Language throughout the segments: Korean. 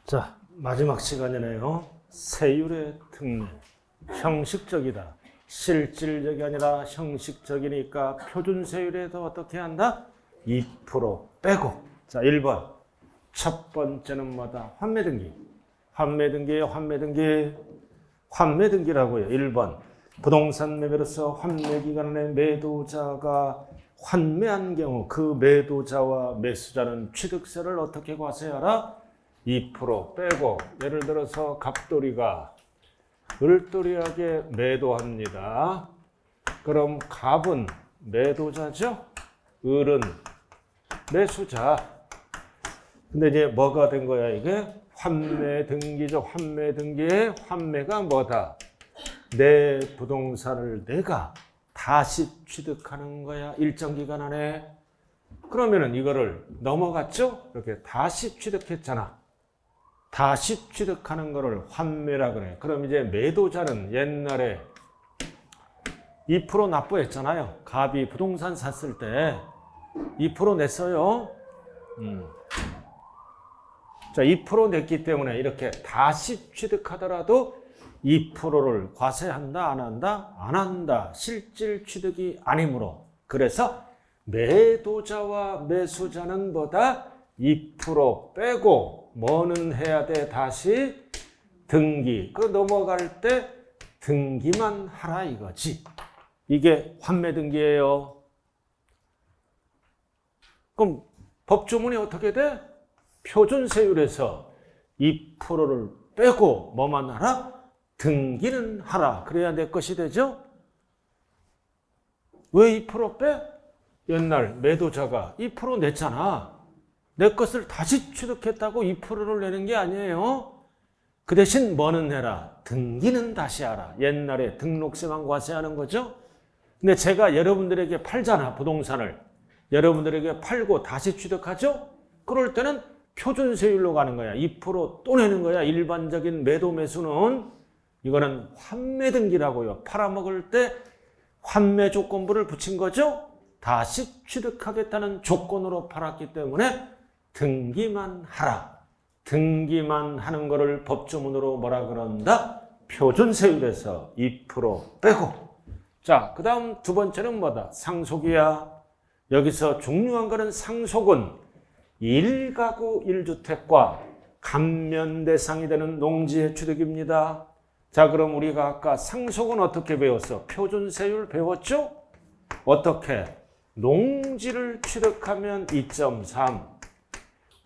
자, 마지막 시간이네요. 세율의 특례. 형식적이다. 실질적이 아니라 형식적이니까 표준세율에도 어떻게 한다? 2% 빼고. 자, 1번. 첫 번째는 뭐다? 환매등기. 환매등기예요, 환매등기. 환매등기라고요. 1번. 부동산 매매로서 환매기간에 매도자가 환매한 경우 그 매도자와 매수자는 취득세를 어떻게 과세하라? 2% 빼고. 예를 들어서 갑돌이가 을돌이에게 매도합니다. 그럼 갑은 매도자죠? 을은 매수자. 근데 이제 뭐가 된 거야 이게? 환매등기죠. 환매등기의 환매가 뭐다? 내 부동산을 내가 다시 취득하는 거야. 일정 기간 안에. 그러면은 이거를 넘어갔죠? 이렇게 다시 취득했잖아. 다시 취득하는 거를 환매라 그래. 그럼 이제 매도자는 옛날에 2% 납부했잖아요. 갑이 부동산 샀을 때 2% 냈어요. 자, 2% 냈기 때문에 이렇게 다시 취득하더라도 2%를 과세한다, 안 한다? 안 한다. 실질 취득이 아니므로. 그래서 매도자와 매수자는 뭐다? 2% 빼고 뭐는 해야 돼? 다시 등기. 그 넘어갈 때 등기만 하라 이거지. 이게 환매등기예요. 그럼 법조문이 어떻게 돼? 표준세율에서 2%를 빼고 뭐만 하라? 등기는 하라. 그래야 내 것이 되죠? 왜 2% 빼? 옛날 매도자가 2% 냈잖아. 내 것을 다시 취득했다고 2%를 내는 게 아니에요. 그 대신 뭐는 해라? 등기는 다시 하라. 옛날에 등록세만 과세하는 거죠. 근데 제가 여러분들에게 팔잖아, 부동산을. 여러분들에게 팔고 다시 취득하죠? 그럴 때는 표준세율로 가는 거야. 2% 또 내는 거야. 일반적인 매도 매수는. 이거는 환매등기라고요. 팔아먹을 때 환매 조건부를 붙인 거죠. 다시 취득하겠다는 조건으로 팔았기 때문에 등기만 하라. 등기만 하는 거를 법조문으로 뭐라 그런다? 표준세율에서 2% 빼고. 자, 그 다음 두 번째는 뭐다? 상속이야. 여기서 중요한 거는 상속은 1가구 1주택과 감면 대상이 되는 농지의 취득입니다. 자, 그럼 우리가 아까 상속은 어떻게 배웠어? 표준세율 배웠죠? 어떻게? 농지를 취득하면 2.3,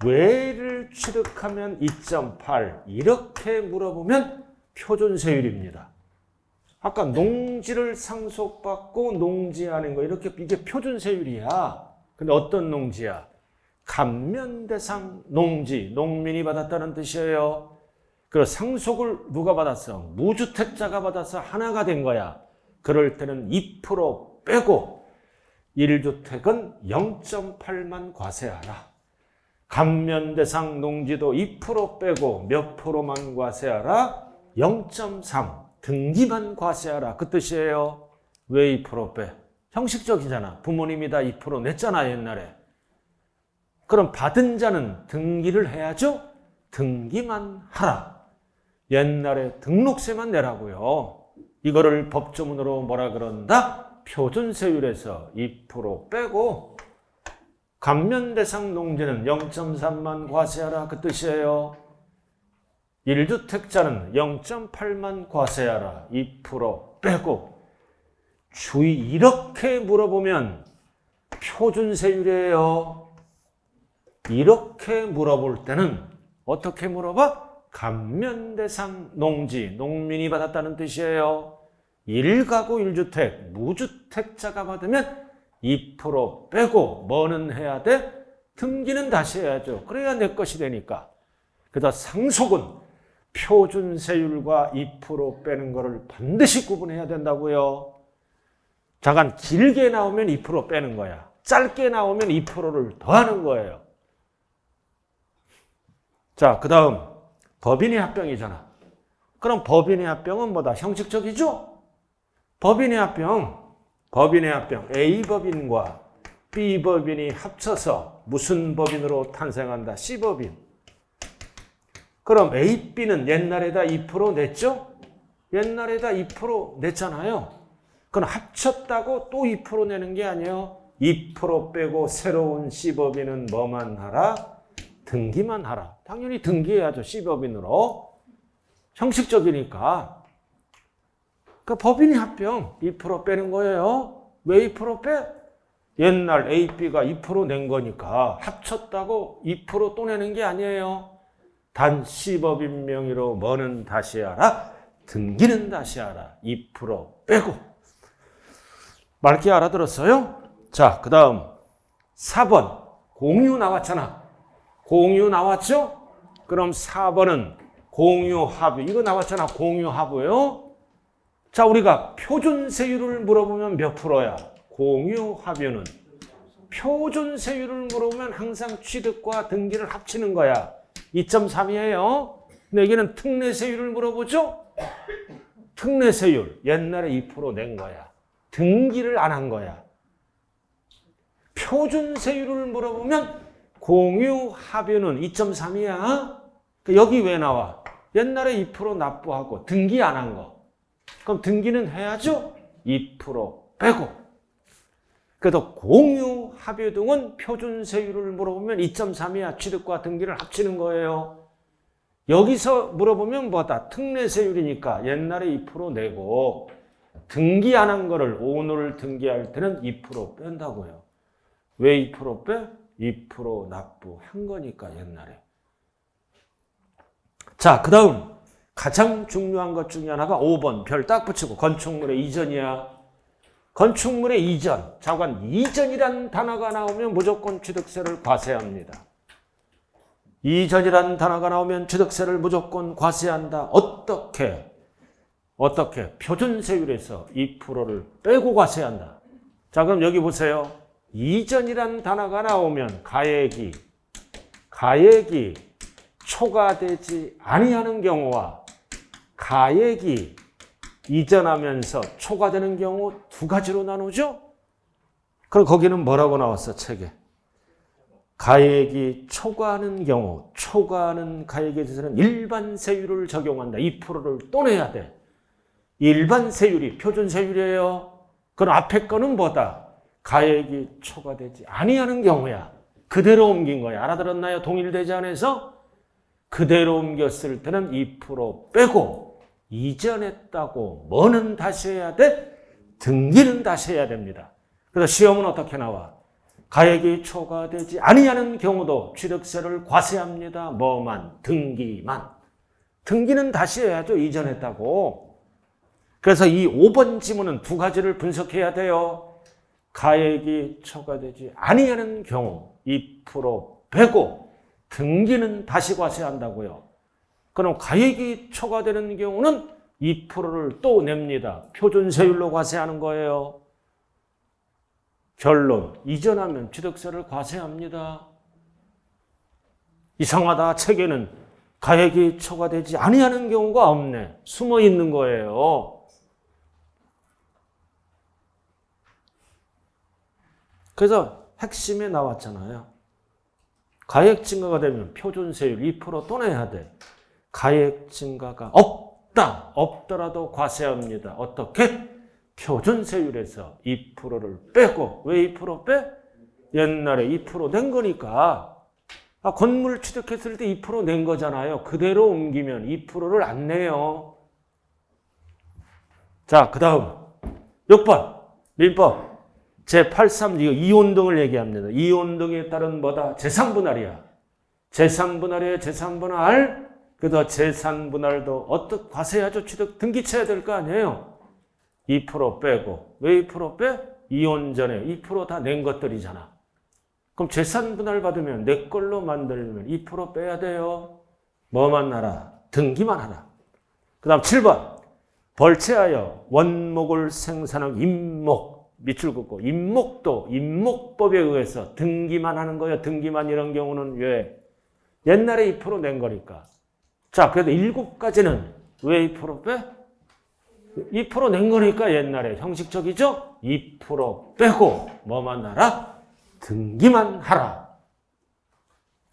외를 취득하면 2.8 이렇게 물어보면 표준세율입니다. 아까 농지를 상속받고 농지하는 거 이렇게 이게 표준세율이야. 근데 어떤 농지야? 감면 대상 농지, 농민이 받았다는 뜻이에요. 그 상속을 누가 받았어? 무주택자가 받아서 하나가 된 거야. 그럴 때는 2% 빼고 1주택은 0.8만 과세하라. 감면 대상 농지도 2% 빼고 몇 프로만 과세하라? 0.3. 등기만 과세하라. 그 뜻이에요. 왜 2% 빼? 형식적이잖아. 부모님이 다 2% 냈잖아, 옛날에. 그럼 받은 자는 등기를 해야죠? 등기만 하라. 옛날에 등록세만 내라고요. 이거를 법조문으로 뭐라 그런다? 표준세율에서 2% 빼고 감면 대상 농지는 0.3만 과세하라. 그 뜻이에요. 1주택자는 0.8만 과세하라. 2% 빼고. 주의 이렇게 물어보면 표준세율이에요. 이렇게 물어볼 때는 어떻게 물어봐? 감면 대상 농지, 농민이 받았다는 뜻이에요. 1가구 1주택, 무주택자가 받으면 2% 빼고 뭐는 해야 돼? 등기는 다시 해야죠. 그래야 내 것이 되니까. 그래서 상속은 표준세율과 2% 빼는 거를 반드시 구분해야 된다고요. 잠깐 길게 나오면 2% 빼는 거야. 짧게 나오면 2%를 더하는 거예요. 자, 그 다음 법인의 합병이잖아. 그럼 법인의 합병은 뭐다? 형식적이죠? 법인의 합병 A법인과 B법인이 합쳐서 무슨 법인으로 탄생한다? C법인. 그럼 A, B는 옛날에다 2% 냈죠? 옛날에다 2% 냈잖아요. 그럼 합쳤다고 또 2% 내는 게 아니에요. 2% 빼고 새로운 C법인은 뭐만 하라? 등기만 하라. 당연히 등기해야죠. C법인으로. 형식적이니까. 그 법인이 합병 2% 빼는 거예요. 왜 2% 빼? 옛날 A, B가 2% 낸 거니까 합쳤다고 2% 또 내는 게 아니에요. 단 C법인 명의로 뭐는 다시 하라? 등기는 다시 하라. 2% 빼고. 맑게 알아들었어요? 자, 그 다음 4번 공유 나왔잖아. 공유 나왔죠? 그럼 4번은 공유 하부. 이거 나왔잖아. 공유 하부요. 자, 우리가 표준세율을 물어보면 몇 프로야? 공유 하부는 표준세율을 물어보면 항상 취득과 등기를 합치는 거야. 2.3이에요. 근데 여기는 특례세율을 물어보죠? 특례세율 옛날에 2% 낸 거야. 등기를 안 한 거야. 표준세율을 물어보면 공유 합유는 2.3이야. 여기 왜 나와? 옛날에 2% 납부하고 등기 안 한 거. 그럼 등기는 해야죠? 2% 빼고. 그래도 공유 합유 등은 표준세율을 물어보면 2.3이야. 취득과 등기를 합치는 거예요. 여기서 물어보면 뭐다? 특례세율이니까 옛날에 2% 내고 등기 안 한 거를 오늘 등기할 때는 2% 뺀다고요. 왜 2% 빼? 2% 납부한 거니까 옛날에. 자, 그 다음 가장 중요한 것 중에 하나가 5번 별 딱 붙이고 건축물의 이전이야. 건축물의 이전. 자관 이전이란 단어가 나오면 무조건 취득세를 과세합니다. 이전이란 단어가 나오면 취득세를 무조건 과세한다. 어떻게? 표준세율에서 2%를 빼고 과세한다. 자, 그럼 여기 보세요. 이전이란 단어가 나오면 가액이 초과되지 아니하는 경우와 가액이 이전하면서 초과되는 경우 두 가지로 나누죠? 그럼 거기는 뭐라고 나왔어, 책에? 가액이 초과하는 경우, 초과하는 가액에 대해서는 일반 세율을 적용한다. 2%를 또 내야 돼. 일반 세율이 표준세율이에요. 그럼 앞에 거는 뭐다? 가액이 초과되지 아니하는 경우야. 그대로 옮긴 거야. 알아들었나요? 동일되지 않아서 그대로 옮겼을 때는 2% 빼고 이전했다고 뭐는 다시 해야 돼? 등기는 다시 해야 됩니다. 그래서 시험은 어떻게 나와? 가액이 초과되지 아니하는 경우도 취득세를 과세합니다. 뭐만? 등기만. 등기는 다시 해야죠. 이전했다고. 그래서 이 5번 지문은 두 가지를 분석해야 돼요. 가액이 초과되지 아니하는 경우 2% 빼고 등기는 다시 과세한다고요. 그럼 가액이 초과되는 경우는 2%를 또 냅니다. 표준세율로 과세하는 거예요. 결론, 이전하면 취득세를 과세합니다. 이상하다. 책에는 가액이 초과되지 아니하는 경우가 없네. 숨어 있는 거예요. 그래서 핵심에 나왔잖아요. 가액 증가가 되면 표준세율 2% 또 내야 돼. 가액 증가가 없더라도 과세합니다. 어떻게? 표준세율에서 2%를 빼고. 왜 2% 빼? 옛날에 2% 낸 거니까. 건물 취득했을 때 2% 낸 거잖아요. 그대로 옮기면 2%를 안 내요. 자, 그 다음 6번 민법 제83 이거 이혼등을 얘기합니다. 이혼등에 따른 뭐다? 재산분할이야. 재산분할이에요. 재산분할. 그래서 재산분할도 어떻게 과세하죠? 취득 등기쳐야 될 거 아니에요. 2% 빼고. 왜 2% 빼? 이혼 전에 2% 다 낸 것들이잖아. 그럼 재산분할 받으면 내 걸로 만들면 2% 빼야 돼요. 뭐만 하라? 등기만 하라. 그 다음 7번. 벌채하여 원목을 생산한 임목. 밑줄 긋고 임목도 임목법에 의해서 등기만 하는 거예요. 등기만 이런 경우는 왜? 옛날에 2% 낸 거니까. 자, 그래도 7가지는 왜 2% 빼? 2% 낸 거니까 옛날에 형식적이죠? 2% 빼고 뭐만 하라? 등기만 하라.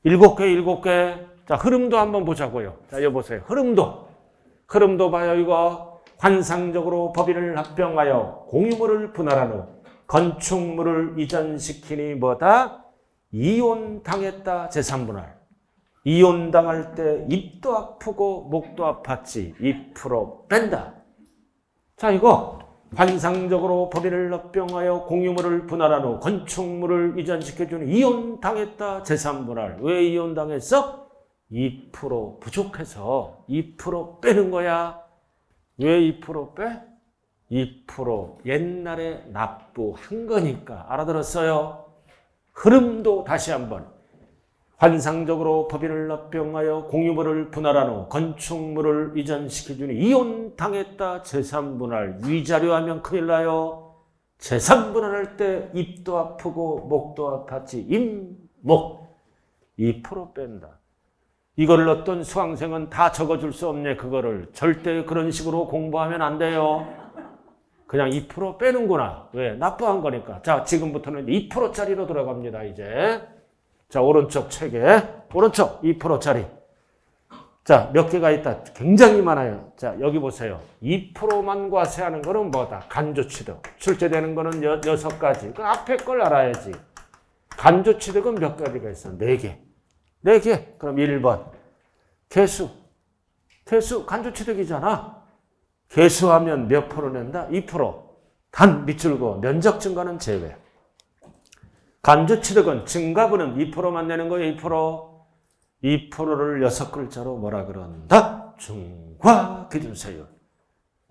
7개. 자, 흐름도 한번 보자고요. 자, 여기 보세요. 흐름도 봐요, 이거. 환상적으로 법인을 합병하여 공유물을 분할한 후 건축물을 이전시키니 뭐다? 이혼당했다. 재산분할. 이혼당할 때 입도 아프고 목도 아팠지. 2% 뺀다. 자, 이거 환상적으로 법인을 합병하여 공유물을 분할한 후 건축물을 이전시켜주니 이혼당했다. 재산분할. 왜 이혼당했어? 2% 부족해서 2% 빼는 거야. 왜 2% 빼? 2% 옛날에 납부한 거니까. 알아들었어요? 흐름도 다시 한번. 환상적으로 법인을 합병하여 공유물을 분할한 후 건축물을 이전시켜주니 이혼당했다. 재산분할. 위자료하면 큰일 나요. 재산분할할 때 입도 아프고 목도 아팠지. 임목 2% 뺀다. 이거를 어떤 수강생은 다 적어줄 수 없네. 그거를 절대 그런 식으로 공부하면 안 돼요. 그냥 2% 빼는구나. 왜? 납부한 거니까. 자, 지금부터는 2%짜리로 들어갑니다. 이제. 자, 오른쪽 책에 오른쪽 2%짜리. 자, 몇 개가 있다. 굉장히 많아요. 자, 여기 보세요. 2%만 과세하는 거는 뭐다? 간주취득. 출제되는 거는 6가지. 그 앞에 걸 알아야지. 간주취득은 몇 가지가 있어? 4개. 4개. 그럼 1번. 개수. 간주취득이잖아. 개수하면 몇 프로 낸다? 2%. 단 밑줄고 면적 증가는 제외. 간주취득은 증가분은 2%만 내는 거예요. 2%. 2%를 6글자로 뭐라 그런다? 중과 기준세율.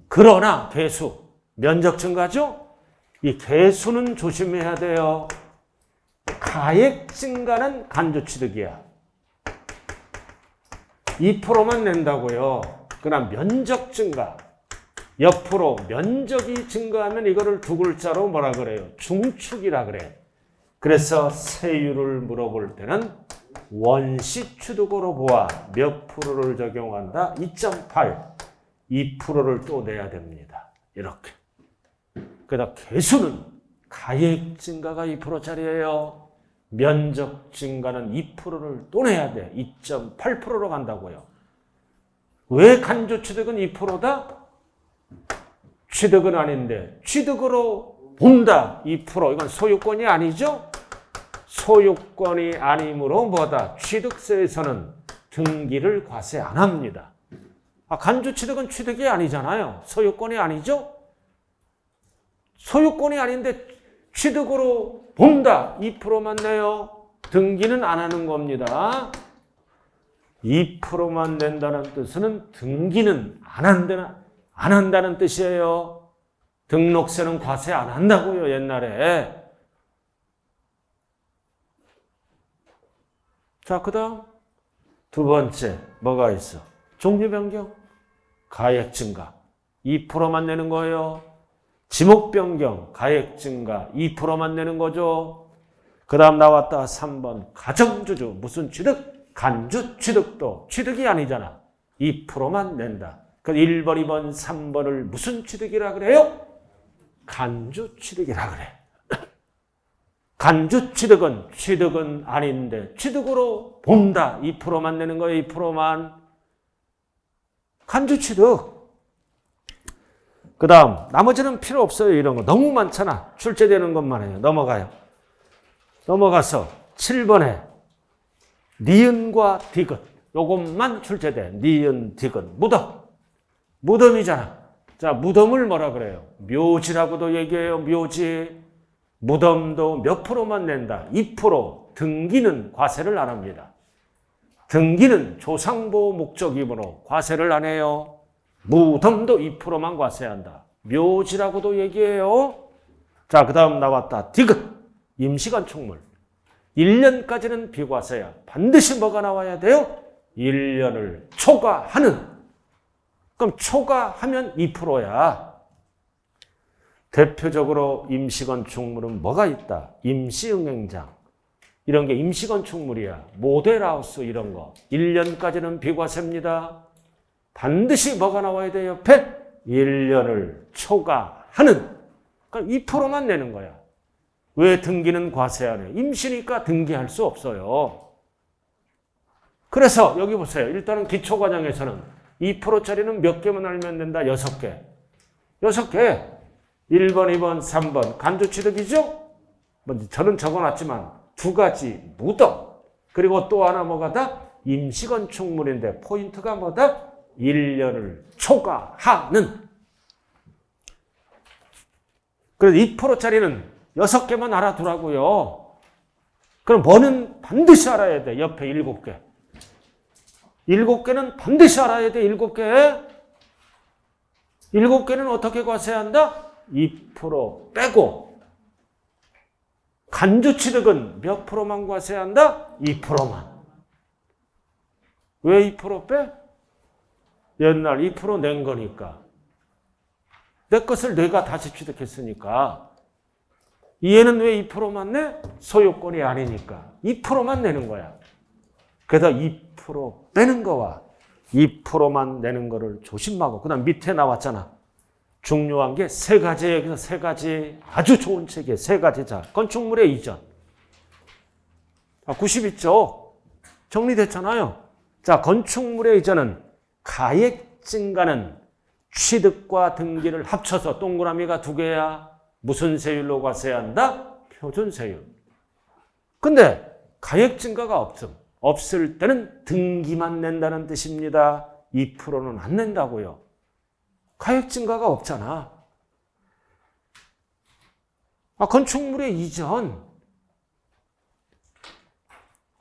그러나 개수. 면적 증가죠? 이 개수는 조심해야 돼요. 가액 증가는 간주취득이야. 2%만 낸다고요. 그러나 면적 증가. 옆으로 면적이 증가하면 이거를 2글자로 뭐라 그래요? 중축이라 그래. 그래서 세율을 물어볼 때는 원시취득으로 보아 몇 프로를 적용한다? 2.8. 2%를 또 내야 됩니다. 이렇게. 그러다 개수는 가액 증가가 2%짜리예요. 면적 증가는 2%를 또 내야 돼. 2.8%로 간다고요. 왜 간주취득은 2%다? 취득은 아닌데 취득으로 본다. 2%. 이건 소유권이 아니죠? 소유권이 아니므로 뭐다? 취득세에서는 등기를 과세 안 합니다. 간주취득은 취득이 아니잖아요. 소유권이 아니죠? 소유권이 아닌데 취득으로 본다. 2%만 내요. 등기는 안 하는 겁니다. 2%만 낸다는 뜻은 등기는 안 한다는 뜻이에요. 등록세는 과세 안 한다고요. 옛날에. 자, 그 다음 두 번째 뭐가 있어? 종류 변경, 가액 증가 2%만 내는 거예요. 지목 변경, 가액 증가 2%만 내는 거죠. 그 다음 나왔다 3번 가정주주 무슨 취득? 간주 취득도 취득이 아니잖아. 2%만 낸다. 그 1번, 2번, 3번을 무슨 취득이라 그래요? 간주 취득이라 그래. 간주 취득은 아닌데 취득으로 본다. 2%만 내는 거예요. 2%만. 간주 취득. 그 다음 나머지는 필요 없어요. 이런 거 너무 많잖아. 출제되는 것만 해요. 넘어가서 7번에 니은과 디귿. 요것만 출제돼. 니은, 디귿. 무덤이잖아. 자, 무덤을 뭐라 그래요? 묘지라고도 얘기해요. 묘지. 무덤도 몇 프로만 낸다? 2%. 등기는 과세를 안 합니다. 등기는 조상보호 목적이므로 과세를 안 해요. 무덤도 2%만 과세한다. 묘지라고도 얘기해요. 자, 그 다음 나왔다. 디귿. 임시건축물. 1년까지는 비과세야. 반드시 뭐가 나와야 돼요? 1년을 초과하는. 그럼 초과하면 2%야. 대표적으로 임시건축물은 뭐가 있다? 임시응행장. 이런 게 임시건축물이야. 모델하우스 이런 거. 1년까지는 비과세입니다. 반드시 뭐가 나와야 돼? 옆에 1년을 초과하는. 그럼 2%만 내는 거야. 왜 등기는 과세 안 해? 임시니까 등기할 수 없어요. 그래서 여기 보세요. 일단은 기초과정에서는 2%짜리는 몇 개만 알면 된다? 6개. 6개. 1번, 2번, 3번. 간주취득이죠? 저는 적어놨지만 두 가지 무덤. 그리고 또 하나 뭐가다? 임시건축물인데 포인트가 뭐다? 1년을 초과하는. 그래서 2%짜리는 6개만 알아두라고요. 그럼 뭐는 반드시 알아야 돼. 옆에 7개. 7개는 반드시 알아야 돼. 7개. 7개는 어떻게 과세한다? 2% 빼고. 간주취득은 몇 프로만 과세한다? 2%만. 왜 2% 빼? 옛날 2% 낸 거니까. 내 것을 내가 다시 취득했으니까. 얘는 왜 2%만 내? 소유권이 아니니까. 2%만 내는 거야. 그래서 2% 빼는 거와 2%만 내는 거를 조심하고, 그 다음 밑에 나왔잖아. 중요한 게 세 가지예요. 그래서 세 가지. 아주 좋은 책이에요. 세 가지. 자, 건축물의 이전. 92쪽. 정리됐잖아요. 자, 건축물의 이전은 가액 증가는 취득과 등기를 합쳐서 동그라미가 2개야. 무슨 세율로 과세한다? 표준세율. 근데 가액 증가가 없을 때는 등기만 낸다는 뜻입니다. 2%는 안 낸다고요. 가액 증가가 없잖아. 건축물의 이전.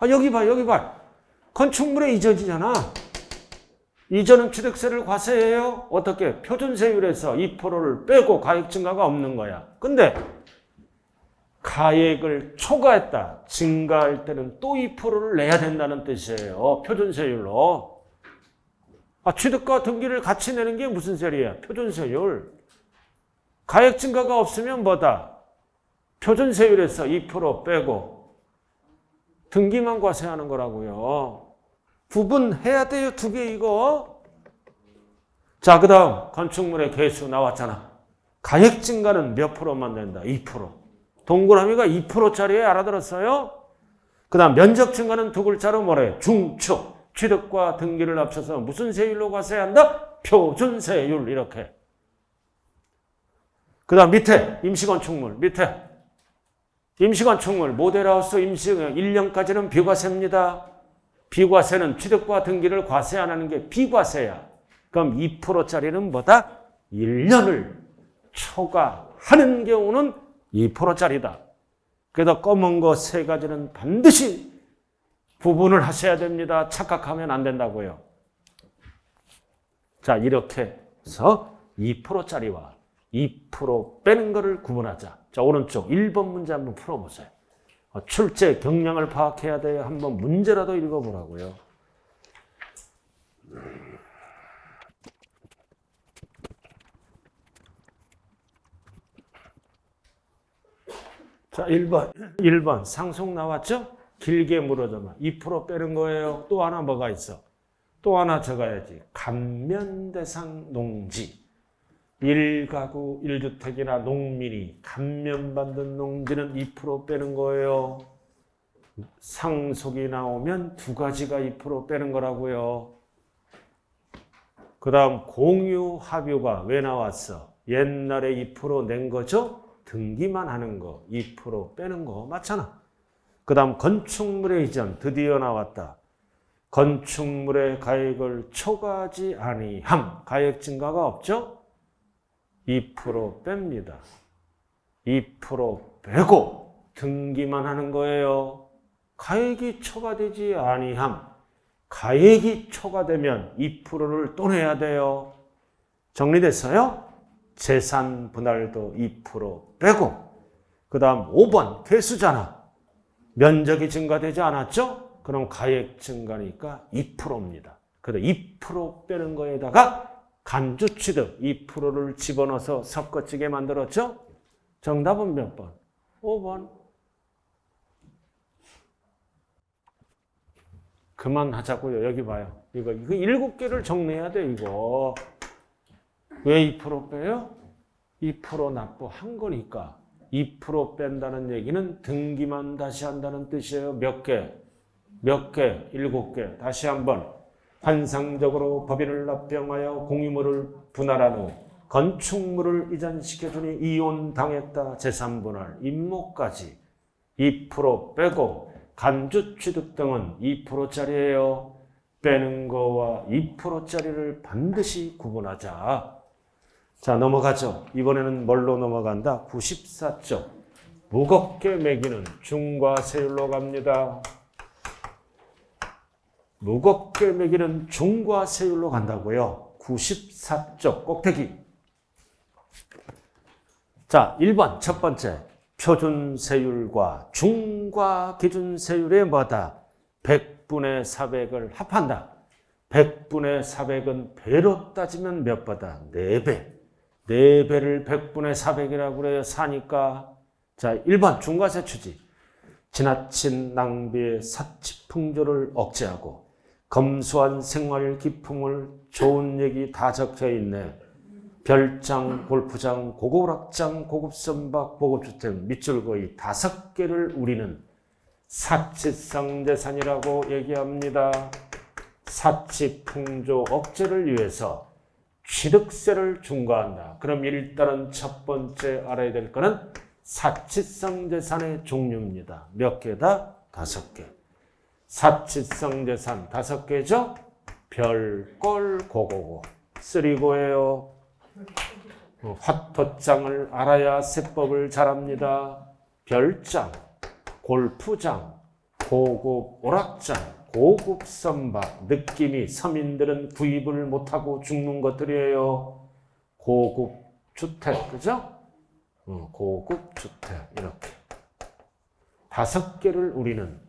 여기 봐. 건축물의 이전이잖아. 이전은 취득세를 과세해요. 어떻게? 표준세율에서 2%를 빼고 가액 증가가 없는 거야. 근데 가액을 초과했다. 증가할 때는 또 2%를 내야 된다는 뜻이에요. 표준세율로. 취득과 등기를 같이 내는 게 무슨 세율이야? 표준세율. 가액 증가가 없으면 뭐다? 표준세율에서 2% 빼고 등기만 과세하는 거라고요. 구분해야 돼요. 2개 이거. 자, 그 다음 건축물의 개수 나왔잖아. 가액 증가는 몇 프로만 낸다? 2%. 동그라미가 2%짜리에 알아들었어요? 그 다음 면적 증가는 두 글자로 뭐래? 중축. 취득과 등기를 합쳐서 무슨 세율로 과세한다? 표준세율. 이렇게. 그 다음 밑에 임시건축물. 밑에 임시건축물 모델하우스 임시 1년까지는 비과세입니다. 비과세는 취득과 등기를 과세 안 하는 게 비과세야. 그럼 2%짜리는 뭐다? 1년을 초과하는 경우는 2%짜리다. 그래서 검은 거 세 가지는 반드시 구분을 하셔야 됩니다. 착각하면 안 된다고요. 자, 이렇게 해서 2%짜리와 2% 빼는 거를 구분하자. 자, 오른쪽 1번 문제 한번 풀어보세요. 출제 경량을 파악해야 돼요. 한번 문제라도 읽어보라고요. 자, 1번 상속 나왔죠? 길게 물어줘봐. 2% 빼는 거예요. 또 하나 뭐가 있어? 또 하나 적어야지. 감면대상 농지. 1가구 1주택이나 농민이 감면받는 농지는 2% 빼는 거예요. 상속이 나오면 두 가지가 2% 빼는 거라고요. 그 다음 공유 합유가 왜 나왔어? 옛날에 2% 낸 거죠? 등기만 하는 거 2% 빼는 거 맞잖아. 그 다음 건축물의 이전 드디어 나왔다. 건축물의 가액을 초과하지 아니함. 가액 증가가 없죠? 2% 뺍니다. 2% 빼고 등기만 하는 거예요. 가액이 초과되지 아니함. 가액이 초과되면 2%를 또 내야 돼요. 정리됐어요? 재산 분할도 2% 빼고 그 다음 5번 개수잖아. 면적이 증가되지 않았죠? 그럼 가액 증가니까 2%입니다. 그래서 2% 빼는 거에다가 간주취득 2%를 집어넣어서 섞어지게 만들었죠? 정답은 몇 번? 5번. 그만하자고요. 여기 봐요. 이거 7개를 정리해야 돼, 이거. 왜 2% 빼요? 2% 납부한 거니까. 2% 뺀다는 얘기는 등기만 다시 한다는 뜻이에요. 몇 개? 몇 개? 7개. 다시 한번. 환상적으로 법인을 납병하여 공유물을 분할한 후 건축물을 이전시켜주니 이혼당했다. 재산분할. 임목까지 2% 빼고 간주 취득 등은 2%짜리예요. 빼는 거와 2%짜리를 반드시 구분하자. 자, 넘어가죠. 이번에는 뭘로 넘어간다? 94쪽. 무겁게 매기는 중과세율로 갑니다. 무겁게 매기는 중과세율로 간다고요. 94쪽 꼭대기. 자, 1번 첫 번째. 표준세율과 중과기준세율의 뭐다? 100분의 400을 합한다. 100분의 400은 배로 따지면 몇 배다? 4배. 4배를 100분의 400이라고 그래요. 4니까. 자, 1번 중과세 취지. 지나친 낭비의 사치풍조를 억제하고 검소한 생활 기품을 좋은 얘기 다 적혀 있네. 별장, 골프장, 고급 오락장, 고급 선박, 고급 주택, 밑줄 거의 5개를 우리는 사치성 재산이라고 얘기합니다. 사치풍조 억제를 위해서 취득세를 중과한다. 그럼 일단은 첫 번째 알아야 될 거는 사치성 재산의 종류입니다. 몇 개다? 5개. 사치성 재산 5개죠? 별, 꼴, 고고고. 쓰리고예요. 화토장을 알아야 세법을 잘합니다. 별장, 골프장, 고급 오락장, 고급 선박. 느낌이 서민들은 구입을 못하고 죽는 것들이에요. 고급 주택, 그죠? 고급 주택 이렇게 5개를 우리는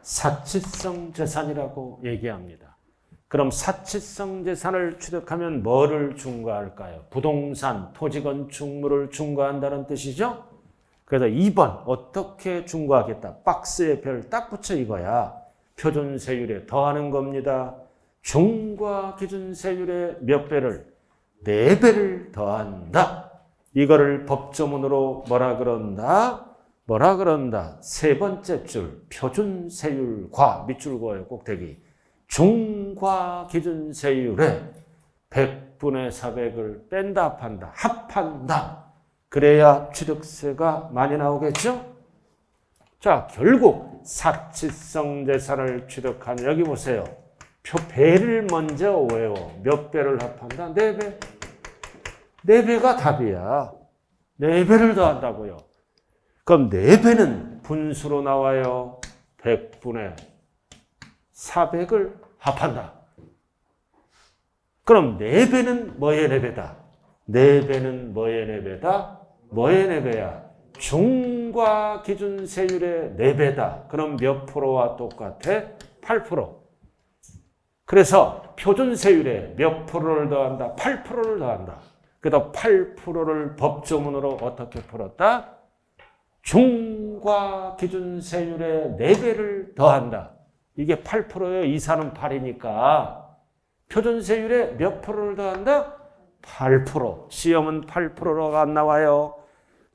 사치성 재산이라고 얘기합니다. 그럼 사치성 재산을 취득하면 뭐를 중과할까요? 부동산, 토지 건축물을 중과한다는 뜻이죠? 그래서 2번 어떻게 중과하겠다? 박스에 별 딱 붙여 이거야. 표준세율에 더하는 겁니다. 중과기준세율의 몇 배를? 4배를 더한다. 이거를 법조문으로 뭐라 그런다? 세 번째 줄 표준세율과 밑줄 그어요. 꼭대기. 중과기준세율에 100분의 400을 뺀다 합한다. 합한다. 그래야 취득세가 많이 나오겠죠? 자, 결국 사치성 재산을 취득한 여기 보세요. 배를 먼저 외워. 몇 배를 합한다? 4배. 4배가 답이야. 4배를 더한다고요. 그럼 4배는 분수로 나와요. 100분의 400을 합한다. 그럼 4배는 뭐의 4배다? 4배는 뭐의 4배다? 뭐의 4배야? 중과기준세율의 4배다. 그럼 몇 프로와 똑같아? 8%. 그래서 표준세율에 몇 프로를 더한다? 8%를 더한다. 그래서 8%를 법조문으로 어떻게 풀었다? 중과기준세율의 4배를 더한다. 이게 8%예요. 2, 4는 8이니까. 표준세율에 몇 프로를 더한다? 8%. 시험은 8%가 안 나와요.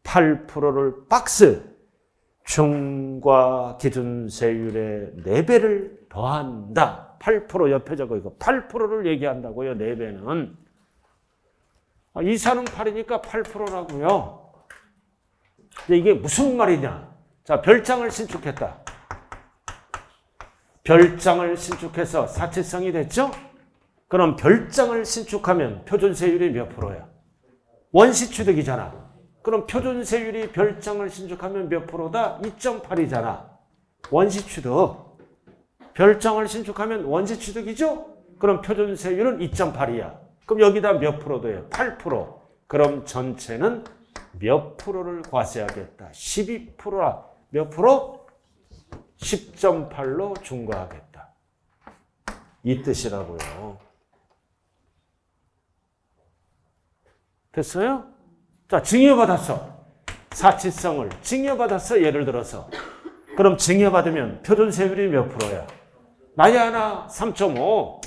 8%를 박스. 중과기준세율의 4배를 더한다. 8% 옆에 적어 이거 8%를 얘기한다고요. 4배는. 2, 4는 8이니까 8%라고요. 근데 이게 무슨 말이냐? 자, 별장을 신축했다. 별장을 신축해서 사치성이 됐죠? 그럼 별장을 신축하면 표준세율이 몇 프로야? 원시취득이잖아. 그럼 표준세율이 별장을 신축하면 몇 프로다? 2.8이잖아. 원시취득. 별장을 신축하면 원시취득이죠? 그럼 표준세율은 2.8이야. 그럼 여기다 몇 프로 더해요? 8%. 그럼 전체는 몇 프로를 과세하겠다? 12%라. 몇 프로? 10.8로 중과하겠다. 이 뜻이라고요. 됐어요? 자, 증여받았어. 사치성을 증여받았어. 예를 들어서. 그럼 증여받으면 표준세율이 몇 프로야? 나야 하나 3.5.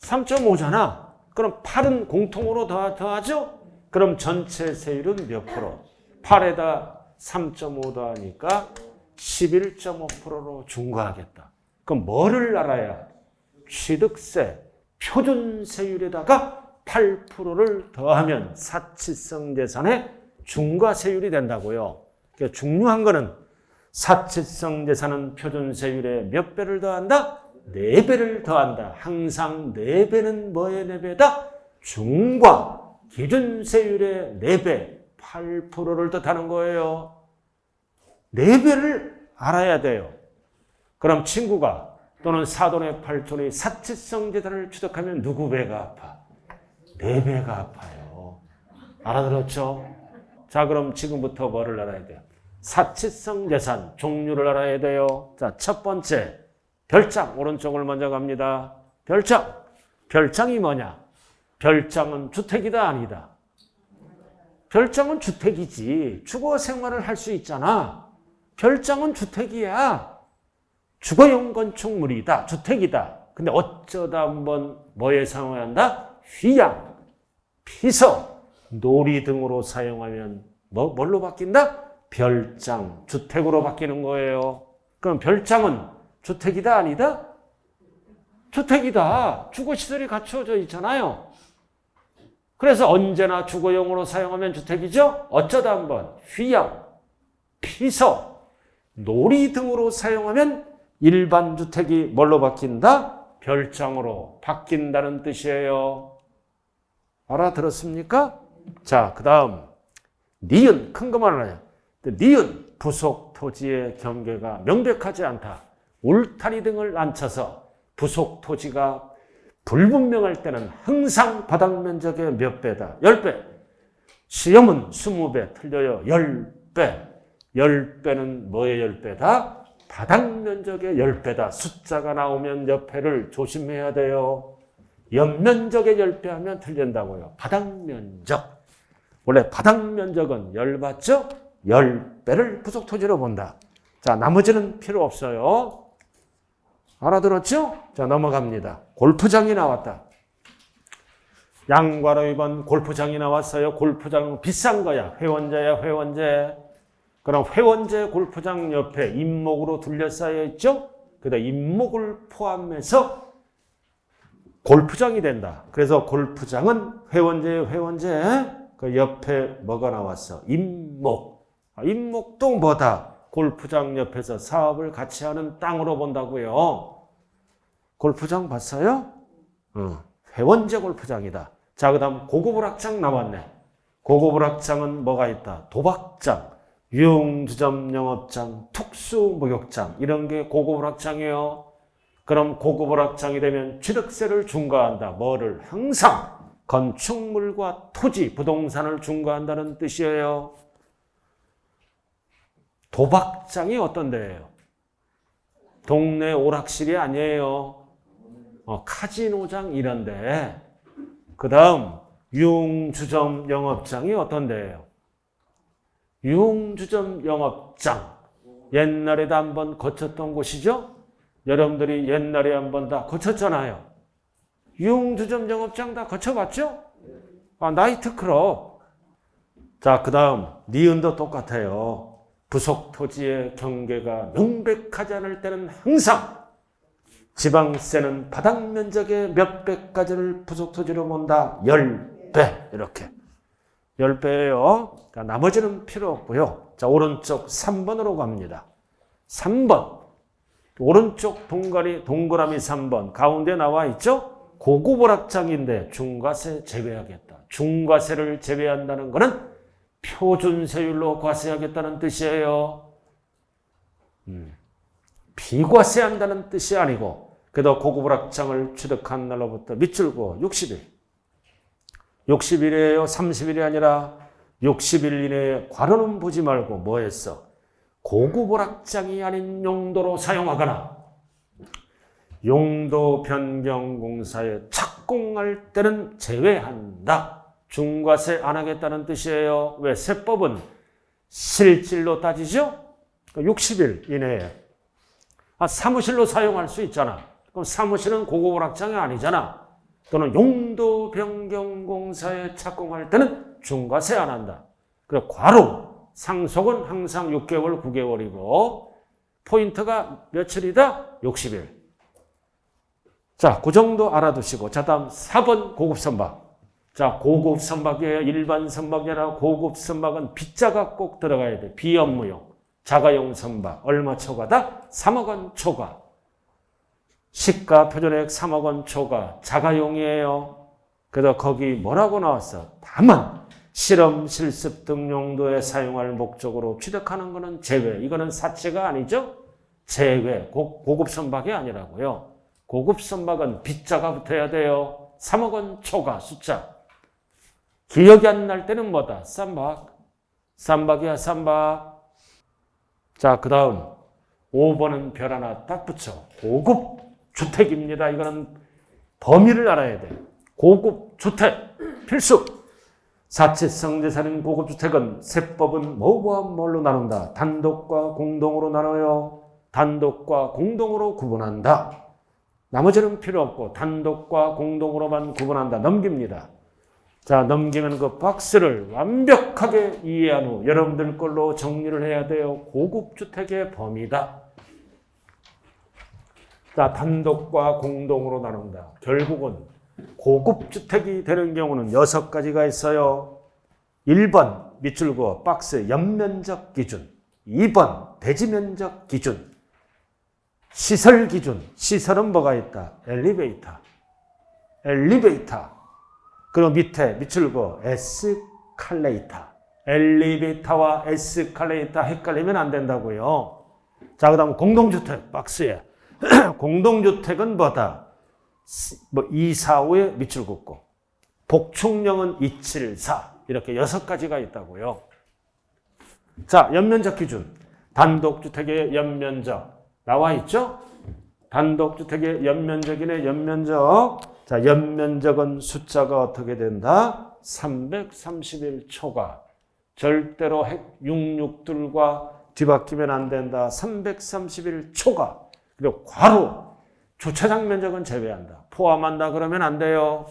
3.5잖아. 그럼 8은 공통으로 더하죠? 그럼 전체 세율은 몇 프로? 8에다 3.5 더하니까 11.5%로 중과하겠다. 그럼 뭐를 알아야? 취득세, 표준세율에다가 8%를 더하면 사치성 재산의 중과세율이 된다고요. 그러니까 중요한 거는 사치성 재산은 표준세율에 몇 배를 더한다? 4배를 더한다. 항상 4배는 뭐의 4배다? 중과 기준세율의 4배, 8%를 뜻하는 거예요. 4배를 알아야 돼요. 그럼 친구가 또는 사돈의 팔촌이 사치성 재산을 취득하면 누구 배가 아파? 4배가 아파요. 알아들었죠? 자, 그럼 지금부터 뭐를 알아야 돼요? 사치성 재산 종류를 알아야 돼요. 자, 첫 번째 별장, 오른쪽을 먼저 갑니다. 별장. 별장이 뭐냐? 별장은 주택이다, 아니다? 별장은 주택이지. 주거 생활을 할 수 있잖아. 별장은 주택이야. 주거용 건축물이다. 주택이다. 근데 어쩌다 한번 뭐에 사용해야 한다? 휴양, 피서, 놀이 등으로 사용하면 뭘로 바뀐다? 별장, 주택으로 바뀌는 거예요. 그럼 별장은 주택이다, 아니다? 주택이다. 주거시설이 갖춰져 있잖아요. 그래서 언제나 주거용으로 사용하면 주택이죠? 어쩌다 한번 휴양, 피서, 놀이 등으로 사용하면 일반 주택이 뭘로 바뀐다? 별장으로 바뀐다는 뜻이에요. 알아들었습니까? 자, 그 다음 니은, 큰 것만 알아요. 니은, 부속 토지의 경계가 명백하지 않다. 울타리 등을 안 쳐서 부속 토지가 불분명할 때는 항상 바닥 면적의 몇 배다? 10배. 시험은 20배, 틀려요. 10배. 10배는 뭐의 10배다? 바닥 면적의 10배다. 숫자가 나오면 옆에를 조심해야 돼요. 옆면적의 10배 하면 틀린다고요. 바닥 면적. 원래 바닥 면적은 열받죠? 10배를 부속 토지로 본다. 자, 나머지는 필요 없어요. 알아들었죠? 자, 넘어갑니다. 골프장이 나왔다. 양과로 2번 골프장이 나왔어요. 골프장은 비싼 거야. 회원제야, 회원제. 그럼 회원제 골프장 옆에 임목으로 둘러싸여 있죠? 그다음 임목을 포함해서 골프장이 된다. 그래서 골프장은 회원제예요, 회원제. 그 옆에 뭐가 나왔어? 임목. 임목도 뭐다? 골프장 옆에서 사업을 같이 하는 땅으로 본다고요. 골프장 봤어요? 회원제 골프장이다. 자, 그 다음 고급오락장 나왔네. 고급오락장은 뭐가 있다? 도박장, 유흥주점 영업장, 특수목욕장, 이런 게 고급오락장이에요. 그럼 고급오락장이 되면 취득세를 중과한다. 뭐를? 항상 건축물과 토지, 부동산을 중과한다는 뜻이에요. 도박장이 어떤 데예요? 동네 오락실이 아니에요. 카지노장 이런 데. 그 다음 유흥주점 영업장이 어떤 데예요? 유흥주점 영업장. 옛날에도 한번 거쳤던 곳이죠? 여러분들이 옛날에 한번 다 거쳤잖아요. 유흥주점 영업장 다 거쳐봤죠? 나이트클럽. 자, 그 다음 니은도 똑같아요. 부속 토지의 경계가 명백하지 않을 때는 항상 지방세는 바닥 면적의 몇 배까지를 부속 토지로 본다. 10배. 이렇게. 10배예요. 그러니까 나머지는 필요 없고요. 자, 오른쪽 3번으로 갑니다. 3번. 오른쪽 동그라미 3번. 가운데 나와 있죠? 고급오락장인데 중과세 제외하겠다. 중과세를 제외한다는 것은 표준세율로 과세하겠다는 뜻이에요. 비과세한다는 뜻이 아니고, 그래도 고급오락장을 취득한 날로부터 밑줄고 60일. 60일이에요. 30일이 아니라 60일 이내에 과로는 보지 말고 뭐 했어? 고급오락장이 아닌 용도로 사용하거나 용도 변경 공사에 착공할 때는 제외한다. 중과세 안 하겠다는 뜻이에요. 왜? 세법은 실질로 따지죠? 60일 이내에. 사무실로 사용할 수 있잖아. 그럼 사무실은 고급오락장이 아니잖아. 또는 용도 변경 공사에 착공할 때는 중과세 안 한다. 그리고 과로, 상속은 항상 6개월, 9개월이고 포인트가 며칠이다? 60일. 자, 그 정도 알아두시고. 자, 다음 4번 고급 선박. 자, 고급 선박이에요. 일반 선박이 아니라 고급 선박은 빗자가 꼭 들어가야 돼. 비업무용. 자가용 선박. 얼마 초과다? 3억 원 초과. 시가 표준액 3억 원 초과. 자가용이에요. 그래서 거기 뭐라고 나왔어? 다만 실험, 실습 등 용도에 사용할 목적으로 취득하는 것은 제외. 이거는 사치가 아니죠? 제외. 고급 선박이 아니라고요. 고급 선박은 빗자가 붙어야 돼요. 3억 원 초과 숫자. 기억이 안 날 때는 뭐다? 쌈박. 쌈박이야, 쌈박. 자, 그 다음 5번은 별 하나 딱 붙여. 고급 주택입니다. 이거는 범위를 알아야 돼. 고급 주택 필수. 사치성 재산인 고급 주택은 세법은 뭐와 뭘로 나눈다? 단독과 공동으로 나눠요. 단독과 공동으로 구분한다. 나머지는 필요 없고 단독과 공동으로만 구분한다. 넘깁니다. 자, 넘기면 그 박스를 완벽하게 이해한 후 여러분들 걸로 정리를 해야 돼요. 고급주택의 범위다. 자, 단독과 공동으로 나눈다. 결국은 고급주택이 되는 경우는 6가지가 있어요. 1번 밑줄그어 박스 연면적 기준, 2번 대지면적 기준, 시설 기준. 시설은 뭐가 있다? 엘리베이터. 그리고 밑에 밑줄그어 에스컬레이터. 엘리베이터와 에스컬레이터 헷갈리면 안 된다고요. 자, 그 다음 공동주택 박스에 공동주택은 뭐다? 2, 4, 5에 밑줄 긋고 복층형은 2, 7, 4 이렇게 6가지가 있다고요. 자, 연면적 기준. 단독주택의 연면적 나와 있죠? 단독주택의 연면적이네. 연면적. 자, 연면적은 숫자가 어떻게 된다? 331초가. 절대로 66들과 뒤바뀌면 안 된다. 331초가. 그리고 괄호. 주차장 면적은 제외한다. 포함한다 그러면 안 돼요.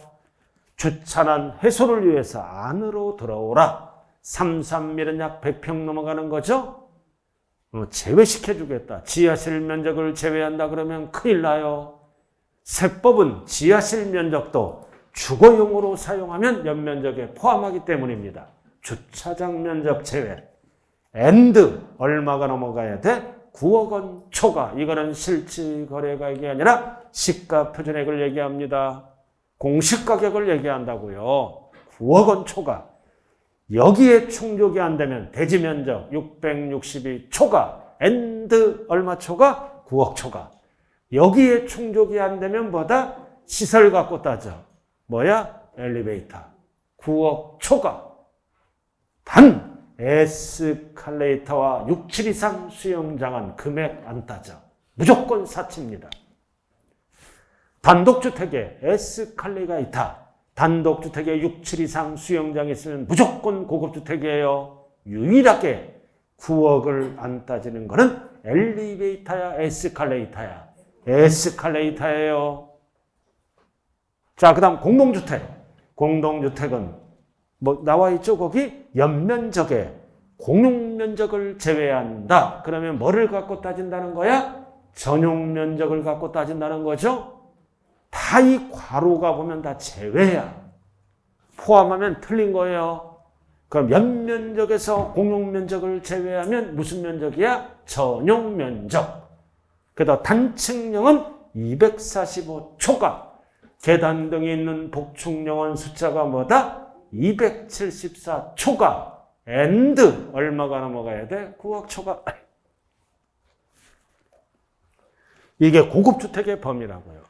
주차난 해소를 위해서 안으로 들어오라. 33밀은 약 100평 넘어가는 거죠? 제외시켜주겠다. 지하실 면적을 제외한다 그러면 큰일 나요. 세법은 지하실 면적도 주거용으로 사용하면 연면적에 포함하기 때문입니다. 주차장 면적 제외. 엔드 얼마가 넘어가야 돼? 9억 원 초과. 이거는 실질 거래가액이 아니라 시가 표준액을 얘기합니다. 공시가격을 얘기한다고요. 9억 원 초과. 여기에 충족이 안 되면 대지 면적 662 초과. 엔드 얼마 초과? 9억 초과. 여기에 충족이 안 되면 뭐다? 시설 갖고 따져. 뭐야? 엘리베이터. 9억 초과. 단 에스컬레이터와 6, 7 이상 수영장은 금액 안 따져. 무조건 사치입니다. 단독주택에 에스컬레이터가 단독주택에 6, 7 이상 수영장이 있으면 무조건 고급주택이에요. 유일하게 9억을 안 따지는 거는 엘리베이터야, 에스컬레이터야. 에스컬레이터예요. 자, 그 다음 공동주택. 공동주택은 뭐 나와 있죠? 거기 연면적에 공용면적을 제외한다. 그러면 뭐를 갖고 따진다는 거야? 전용면적을 갖고 따진다는 거죠? 다 이 괄호가 보면 다 제외야. 포함하면 틀린 거예요. 그럼 연면적에서 공용면적을 제외하면 무슨 면적이야? 전용면적. 그래서 단층형은 245초가. 계단 등이 있는 복층형은 숫자가 뭐다? 274초가. 엔드 얼마가 넘어가야 돼? 9억 초과. 이게 고급주택의 범위라고요.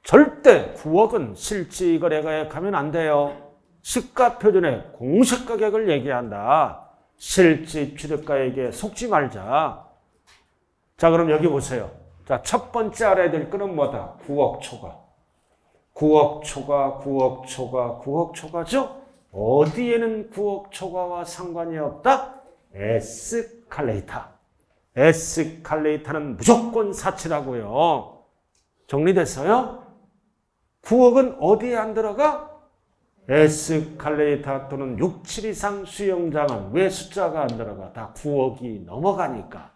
절대 9억은 실지거래가액 하면 안 돼요. 시가표준의 공시가격을 얘기한다. 실지 취득가액에 속지 말자. 자, 그럼 여기 보세요. 자, 첫 번째 알아야 될 거는 뭐다? 9억 초과. 9억 초과, 9억 초과, 9억 초과죠? 어디에는 9억 초과와 상관이 없다? 에스컬레이터. 에스컬레이터는 무조건 사치라고요. 정리됐어요? 9억은 어디에 안 들어가? 에스컬레이터 또는 6, 7 이상 수영장은 왜 숫자가 안 들어가? 다 9억이 넘어가니까.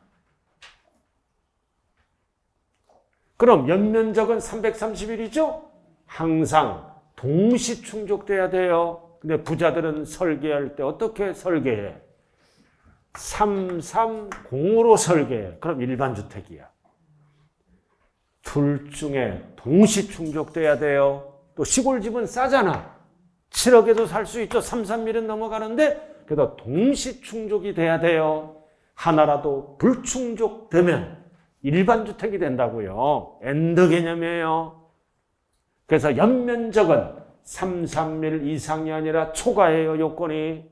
그럼 연면적은 330일이죠? 항상 동시 충족돼야 돼요. 근데 부자들은 설계할 때 어떻게 설계해? 330으로 설계해. 그럼 일반 주택이야. 둘 중에 동시 충족돼야 돼요. 또 시골집은 싸잖아. 7억에도 살 수 있죠. 3, 3밀은 넘어가는데 그래도 동시 충족이 돼야 돼요. 하나라도 불충족되면 일반 주택이 된다고요. 엔드 개념이에요. 그래서 연면적은 3, 3밀 이상이 아니라 초과예요. 요건이.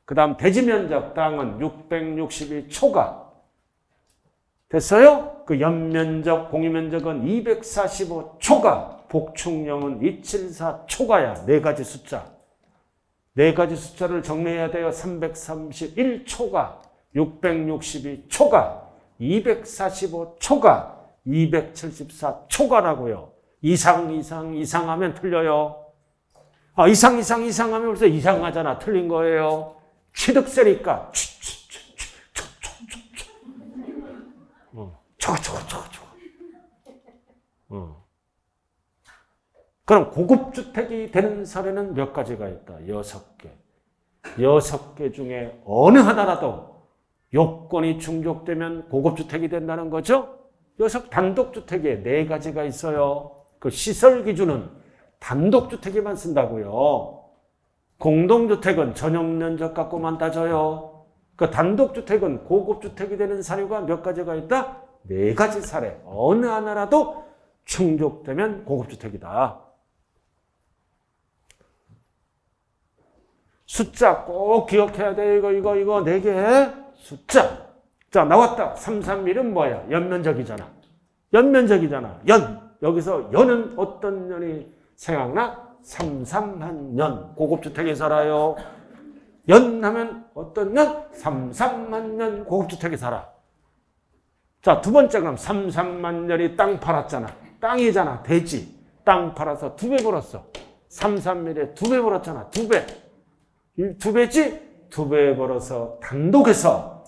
그 다음 대지면적 땅은 662 초과. 됐어요? 그 연면적, 공유면적은 245 초과. 복충형은 274 초과야. 네 가지 숫자. 네 가지 숫자를 정리해야 돼요. 331 초과, 662 초과, 245 초과, 274 초과라고요. 이상하면 틀려요. 이상하면 벌써 이상하잖아. 틀린 거예요. 취득세니까 그럼 고급주택이 되는 사례는 몇 가지가 있다. 6개. 6개 중에 어느 하나라도 요건이 충족되면 고급주택이 된다는 거죠. 단독주택에 4가지가 있어요. 그 시설 기준은 단독주택에만 쓴다고요. 공동주택은 전용 면적 갖고만 따져요. 그 단독주택은 고급주택이 되는 사례가 몇 가지가 있다? 4가지 사례. 어느 하나라도 충족되면 고급주택이다. 숫자 꼭 기억해야 돼. 이거 4개. 숫자. 자, 나왔다. 3, 3밀은 뭐야? 연면적이잖아. 여기서 연은 어떤 년이 생각나? 331 년. 고급주택에 살아요. 연하면 어떤 년? 331 년 고급주택에 살아. 자, 두 번째 그럼 331 년이 땅 팔았잖아. 땅이잖아. 대지. 땅 팔아서 2배 벌었어. 331에 2배 벌었잖아. 2배. 2배지? 2배 벌어서 단독에서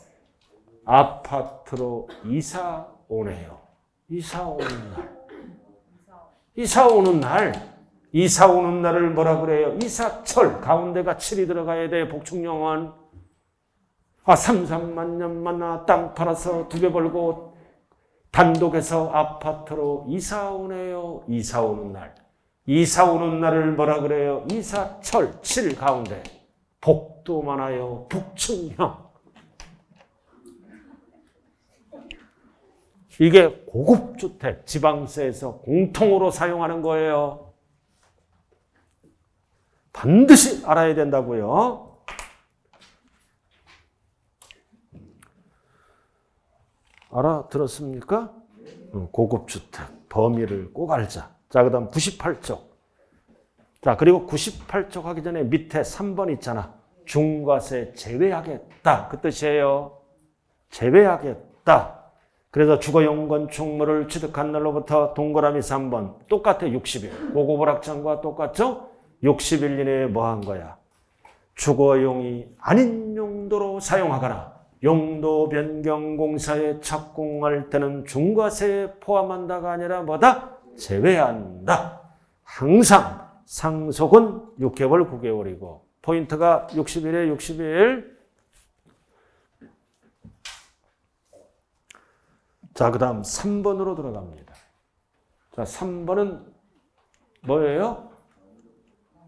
아파트로 이사 오네요. 이사 오는 날을 뭐라 그래요? 이사철. 가운데가 7이 들어가야 돼. 복충형은. 3, 3만 년만 땅 팔아서 2배 벌고 단독에서 아파트로 이사 오네요. 이사 오는 날. 이사 오는 날을 뭐라 그래요? 이사철. 7 가운데. 복도 많아요. 복층형. 이게 고급주택, 지방세에서 공통으로 사용하는 거예요. 반드시 알아야 된다고요. 알아들었습니까? 고급주택, 범위를 꼭 알자. 자, 그 다음 98쪽. 자, 그리고 98쪽 하기 전에 밑에 3번 있잖아. 중과세 제외하겠다. 그 뜻이에요. 제외하겠다. 그래서 주거용건축물을 취득한 날로부터 동그라미 3번. 똑같아, 60일. 고급오락장과 똑같죠? 60일 이내에 뭐 한 거야? 주거용이 아닌 용도로 사용하거나 용도 변경 공사에 착공할 때는 중과세에 포함한다가 아니라 뭐다? 제외한다. 항상 상속은 6개월, 9개월이고 포인트가 60일에 60일. 자, 그 다음 3번으로 들어갑니다. 자, 3번은 뭐예요?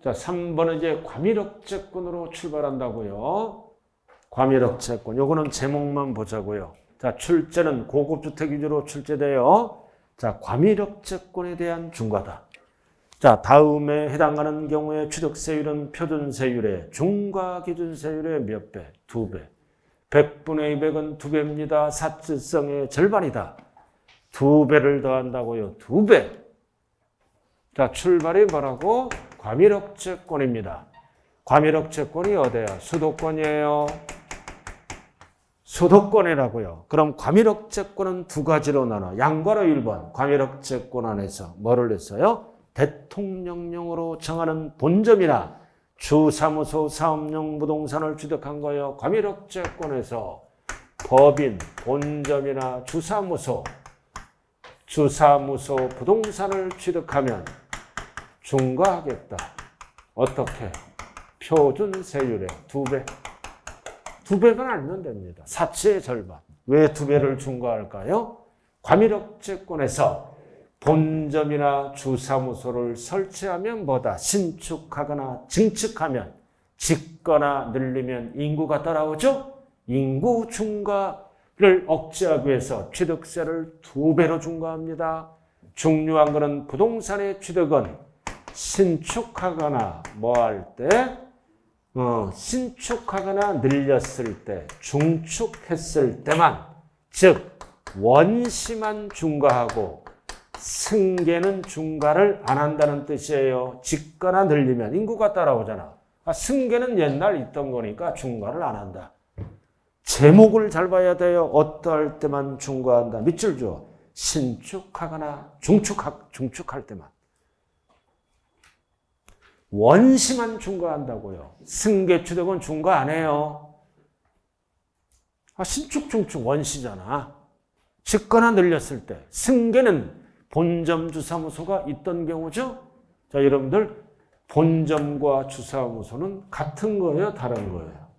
자, 3번은 이제 과밀억제권으로 출발한다고요. 과밀억제권. 요거는 제목만 보자고요. 자, 출제는 고급주택 위주로 출제돼요. 자, 과밀억제권에 대한 중과다. 자, 다음에 해당하는 경우에 취득세율은 표준세율의 중과기준세율의 몇 배? 2배. 100분의 200은 2배입니다. 사치성의 절반이다. 2배를 더한다고요. 2배. 자, 출발이 뭐라고? 과밀억제권입니다. 과밀억제권이 어디야? 수도권이에요. 수도권이라고요. 그럼 과밀억제권은 2가지로 나눠. 양괄호 1번. 과밀억제권 안에서 뭐를 했어요? 대통령령으로 정하는 본점이나 주사무소 사업용 부동산을 취득한 거예요. 과밀억제권에서 법인, 본점이나 주사무소, 주사무소 부동산을 취득하면 중과하겠다. 어떻게? 표준세율의 2배. 2배만 알면 됩니다. 사치의 절반. 왜 2배를 중과할까요? 과밀업체권에서 본점이나 주사무소를 설치하면 뭐다? 신축하거나 증축하면, 짓거나 늘리면 인구가 따라오죠? 인구 중과를 억제하기 위해서 취득세를 2배로 중과합니다. 중요한 것은 부동산의 취득은 신축하거나 뭐 할 때, 신축하거나 늘렸을 때, 중축했을 때만, 즉 원시만 중과하고 승계는 중과를 안 한다는 뜻이에요. 짓거나 늘리면 인구가 따라오잖아. 승계는 옛날 있던 거니까 중과를 안 한다. 제목을 잘 봐야 돼요. 어떠할 때만 중과한다. 밑줄 줘. 신축하거나 중축할 때만. 원시만 중과한다고요. 승계 취득은 중과 안 해요. 신축, 중축 원시잖아. 짓거나 늘렸을 때. 승계는 본점 주사무소가 있던 경우죠. 자, 여러분들 본점과 주사무소는 같은 거예요? 다른 거예요?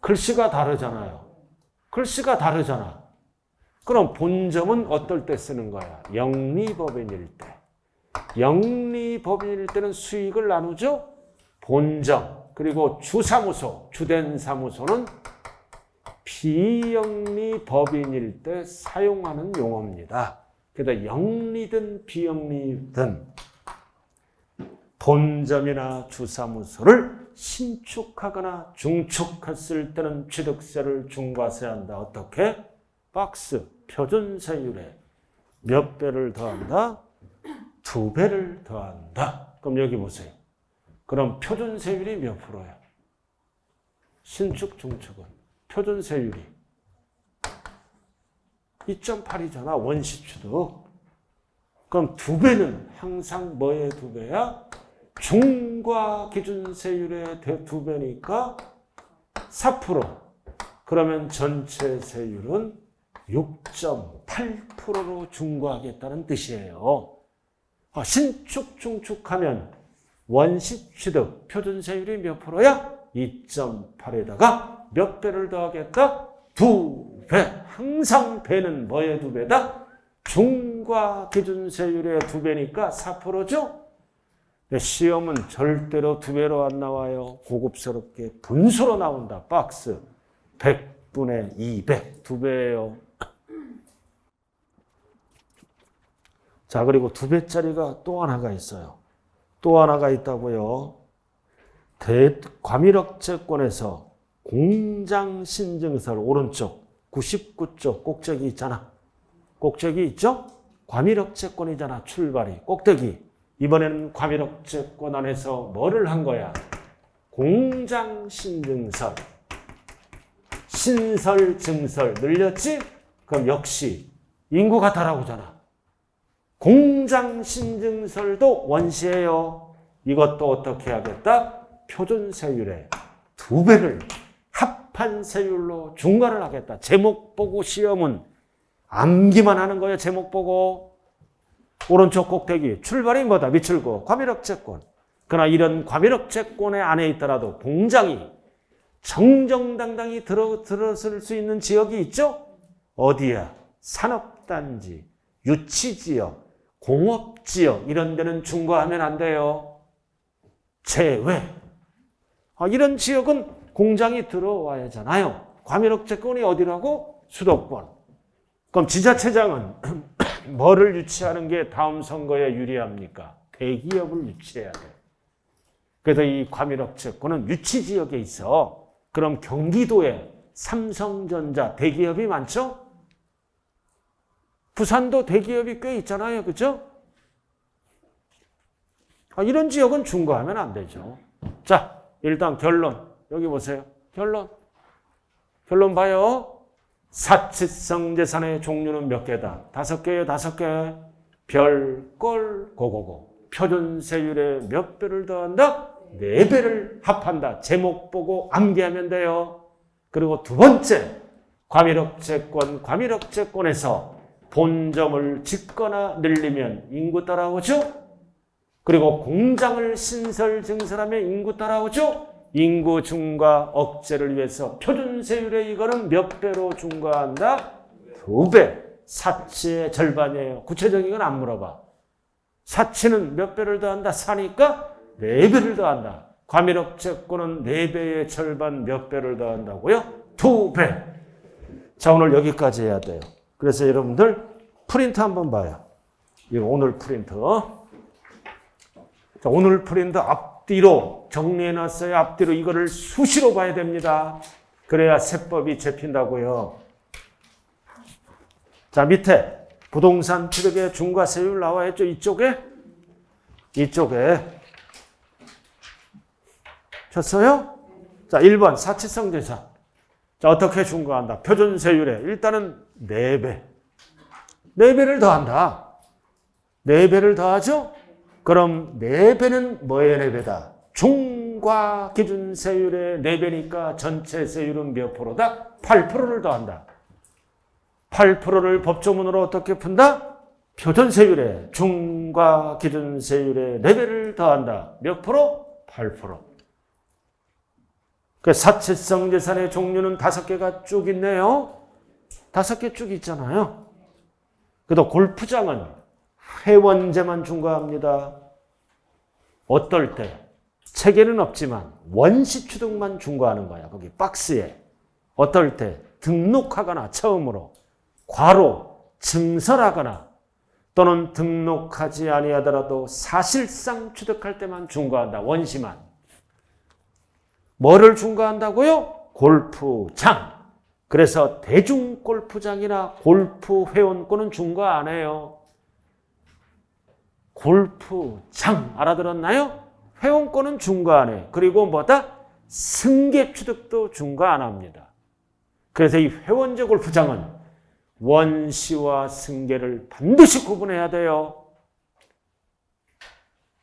글씨가 다르잖아요. 글씨가 다르잖아. 그럼 본점은 어떨 때 쓰는 거야? 영리법인일 때. 영리법인일 때는 수익을 나누죠? 본점. 그리고 주사무소, 주된 사무소는 비영리법인일 때 사용하는 용어입니다. 그래서 영리든 비영리든 본점이나 주사무소를 신축하거나 중축했을 때는 취득세를 중과세야 한다. 어떻게? 박스, 표준세율에 몇 배를 더한다? 2배를 더한다. 그럼 여기 보세요. 그럼 표준세율이 몇 프로야? 신축, 중축은. 표준세율이 2.8이잖아. 원시취득. 그럼 2배는 항상 뭐의 2배야? 중과 기준세율의 2배니까 4%. 그러면 전체 세율은 6.8%로 중과하겠다는 뜻이에요. 신축, 중축하면 원시취득 표준세율이 몇 프로야? 2.8에다가 몇 배를 더하겠다? 2배. 항상 배는 뭐의 2배다? 중과 기준세율의 2배니까 4%죠? 시험은 절대로 2배로 안 나와요. 고급스럽게 분수로 나온다. 박스. 100분의 200. 2배예요. 자, 그리고 2배짜리가 또 하나가 있어요. 또 하나가 있다고요. 과밀업체권에서 공장신증설 오른쪽 99쪽 꼭대기 있잖아. 꼭대기 있죠? 과밀업체권이잖아. 출발이. 꼭대기. 이번에는 과밀업체권 안에서 뭐를 한 거야? 공장신증설. 신설, 증설 늘렸지? 그럼 역시 인구가 따라오잖아. 공장신증설도 원시예요. 이것도 어떻게 하겠다? 표준세율에 2배를 합한 세율로 중과를 하겠다. 제목 보고 시험은 암기만 하는 거예요. 제목 보고. 오른쪽 꼭대기 출발이 뭐다? 미출고 과밀업체권. 그러나 이런 과밀업체권에 안에 있더라도 공장이 정정당당히 들어설 수 있는 지역이 있죠? 어디야? 산업단지, 유치지역, 공업지역 이런 데는 중과하면 안 돼요. 제외. 이런 지역은 공장이 들어와야 하잖아요. 과밀업체권이 어디라고? 수도권. 그럼 지자체장은 뭐를 유치하는 게 다음 선거에 유리합니까? 대기업을 유치해야 돼. 그래서 이 과밀업체권은 유치지역에 있어. 그럼 경기도에 삼성전자 대기업이 많죠? 부산도 대기업이 꽤 있잖아요. 그죠? 이런 지역은 중과하면 안 되죠. 자, 일단 결론. 여기 보세요. 결론 봐요. 사치성 재산의 종류는 몇 개다? 5개예요. 5개. 별, 꼴, 고고고. 표준세율에 몇 배를 더한다? 4배를 합한다. 제목 보고 암기하면 돼요. 그리고 두 번째, 과밀업체권에서 본점을 짓거나 늘리면 인구 따라오죠? 그리고 공장을 신설 증설하면 인구 따라오죠? 인구 증가 억제를 위해서 표준세율의 이거는 몇 배로 증가한다? 2배. 사치의 절반이에요. 구체적인 건 안 물어봐. 사치는 몇 배를 더한다? 사니까 4배를 더한다. 과밀억제권은 4배의 절반 몇 배를 더한다고요? 2배. 자, 오늘 여기까지 해야 돼요. 그래서 여러분들 프린트 한번 봐요. 이거 오늘 프린트. 자, 오늘 프린트 앞뒤로 정리해놨어요. 앞뒤로 이거를 수시로 봐야 됩니다. 그래야 세법이 잡힌다고요. 자, 밑에 부동산 취득의 중과세율 나와 있죠? 이쪽에 쳤어요? 자, 1번 사치성 재산. 자, 어떻게 중과한다? 표준세율에 일단은 4배. 4배를 더한다. 4배를 더하죠? 그럼 4배는 뭐의 4배다? 중과 기준세율의 4배니까 전체 세율은 몇 프로다? 8%를 더한다. 8%를 법조문으로 어떻게 푼다? 표준세율에 중과 기준세율의 4배를 더한다. 몇 프로? 8%. 그 사치성 재산의 종류는 5개가 쭉 있네요. 5개 쭉 있잖아요. 그래도 골프장은 회원제만 중과합니다. 어떨 때? 책에는 없지만 원시 취득만 중과하는 거야. 거기 박스에. 어떨 때? 등록하거나 처음으로 과로 증설하거나 또는 등록하지 아니하더라도 사실상 취득할 때만 중과한다. 원시만. 뭐를 중과한다고요? 골프장. 그래서 대중골프장이나 골프 회원권은 중과 안 해요. 골프장 알아들었나요? 회원권은 중과 안 해. 그리고 뭐다? 승계 취득도 중과 안 합니다. 그래서 이 회원제 골프장은 원시와 승계를 반드시 구분해야 돼요.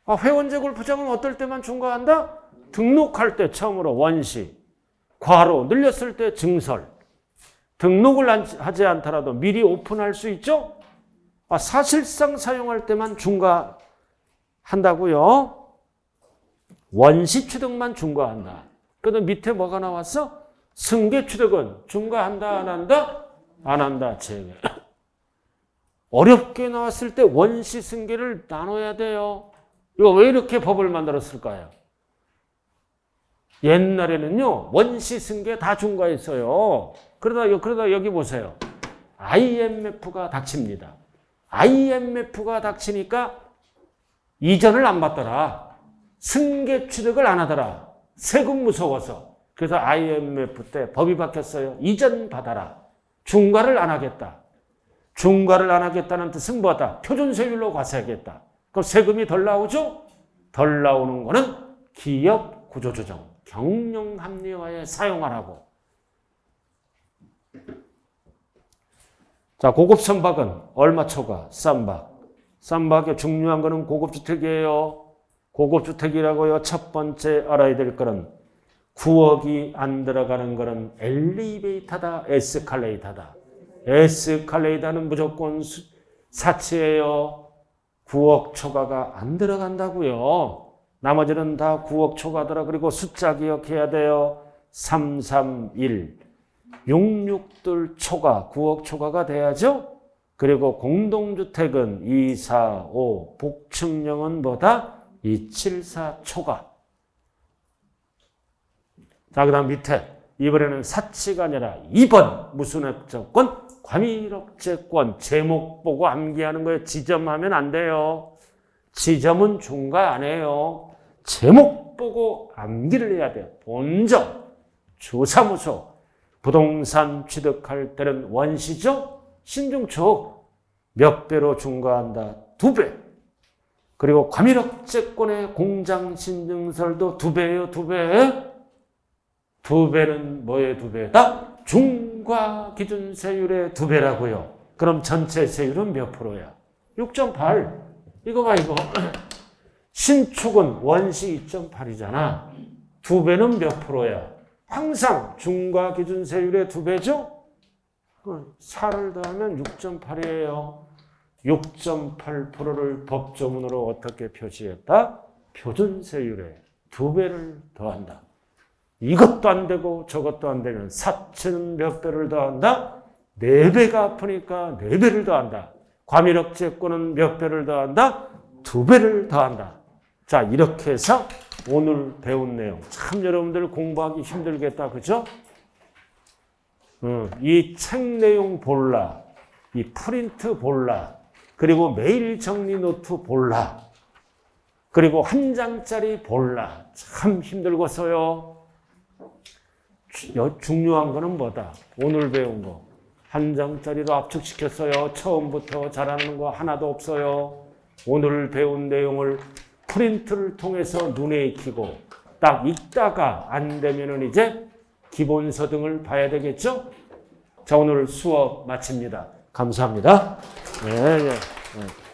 회원제 골프장은 어떨 때만 중과한다? 등록할 때 처음으로 원시, 과로 늘렸을 때 증설. 등록을 하지 않더라도 미리 오픈할 수 있죠? 사실상 사용할 때만 중과한다고요. 원시 취득만 중과한다. 그런데 밑에 뭐가 나왔어? 승계 취득은 중과한다, 안 한다? 안 한다, 제외. 어렵게 나왔을 때 원시 승계를 나눠야 돼요. 이거 왜 이렇게 법을 만들었을까요? 옛날에는요, 원시 승계 다 중과했어요. 그러다 여기 보세요. IMF가 닥칩니다. IMF가 닥치니까 이전을 안 받더라. 승계 취득을 안 하더라. 세금 무서워서. 그래서 IMF 때 법이 바뀌었어요. 이전 받아라. 중과를 안 하겠다. 중과를 안 하겠다는 뜻은 뭐다? 표준세율로 과세하겠다. 그럼 세금이 덜 나오죠? 덜 나오는 거는 기업 구조조정, 경영합리화에 사용하라고. 자, 고급 선박은 얼마 초과? 쌈박. 쌈박의 중요한 거는 고급주택이에요. 고급주택이라고요. 첫 번째 알아야 될 거는 9억이 안 들어가는 거는 엘리베이터다, 에스컬레이터다. 에스컬레이터는 무조건 사치예요. 9억 초과가 안 들어간다고요. 나머지는 다 9억 초과더라. 그리고 숫자 기억해야 돼요. 331, 66둘 초과, 9억 초과가 돼야죠. 그리고 공동주택은 245, 복층형은 뭐다? 274 초과. 자, 그 다음 밑에 이번에는 사치가 아니라 2번 무슨 억제권? 과밀억제권. 제목 보고 암기하는 거예요. 지점하면 안 돼요. 지점은 중과 안 해요. 제목 보고 암기를 해야 돼요. 본점, 주사무소, 부동산 취득할 때는 원시죠? 신중촉 몇 배로 중과한다? 2배. 그리고 과밀억제권의 공장신증설도 2배예요. 2배. 2배는 뭐의 2배다? 중과 기준세율의 2배라고요. 그럼 전체 세율은 몇 프로야? 6.8. 이거 봐, 이거. 신축은 원시 2.8이잖아. 2배는 몇 프로야? 항상 중과 기준세율의 2배죠? 4를 더하면 6.8이에요. 6.8%를 법조문으로 어떻게 표시했다? 표준세율에 2배를 더한다. 이것도 안 되고 저것도 안 되면 사체는 몇 배를 더한다? 4배가 아프니까 4배를 더한다. 과밀억제권은 몇 배를 더한다? 2배를 더한다. 자, 이렇게 해서 오늘 배운 내용. 참 여러분들 공부하기 힘들겠다. 그죠? 이 책 내용 볼라. 이 프린트 볼라. 그리고 메일 정리 노트 볼라. 그리고 한 장짜리 볼라. 참 힘들겠어요. 중요한 거는 뭐다? 오늘 배운 거. 한 장짜리로 압축시켰어요. 처음부터 잘하는 거 하나도 없어요. 오늘 배운 내용을 프린트를 통해서 눈에 익히고 딱 읽다가 안 되면은 이제 기본서 등을 봐야 되겠죠? 자, 오늘 수업 마칩니다. 감사합니다. 네, 네, 네.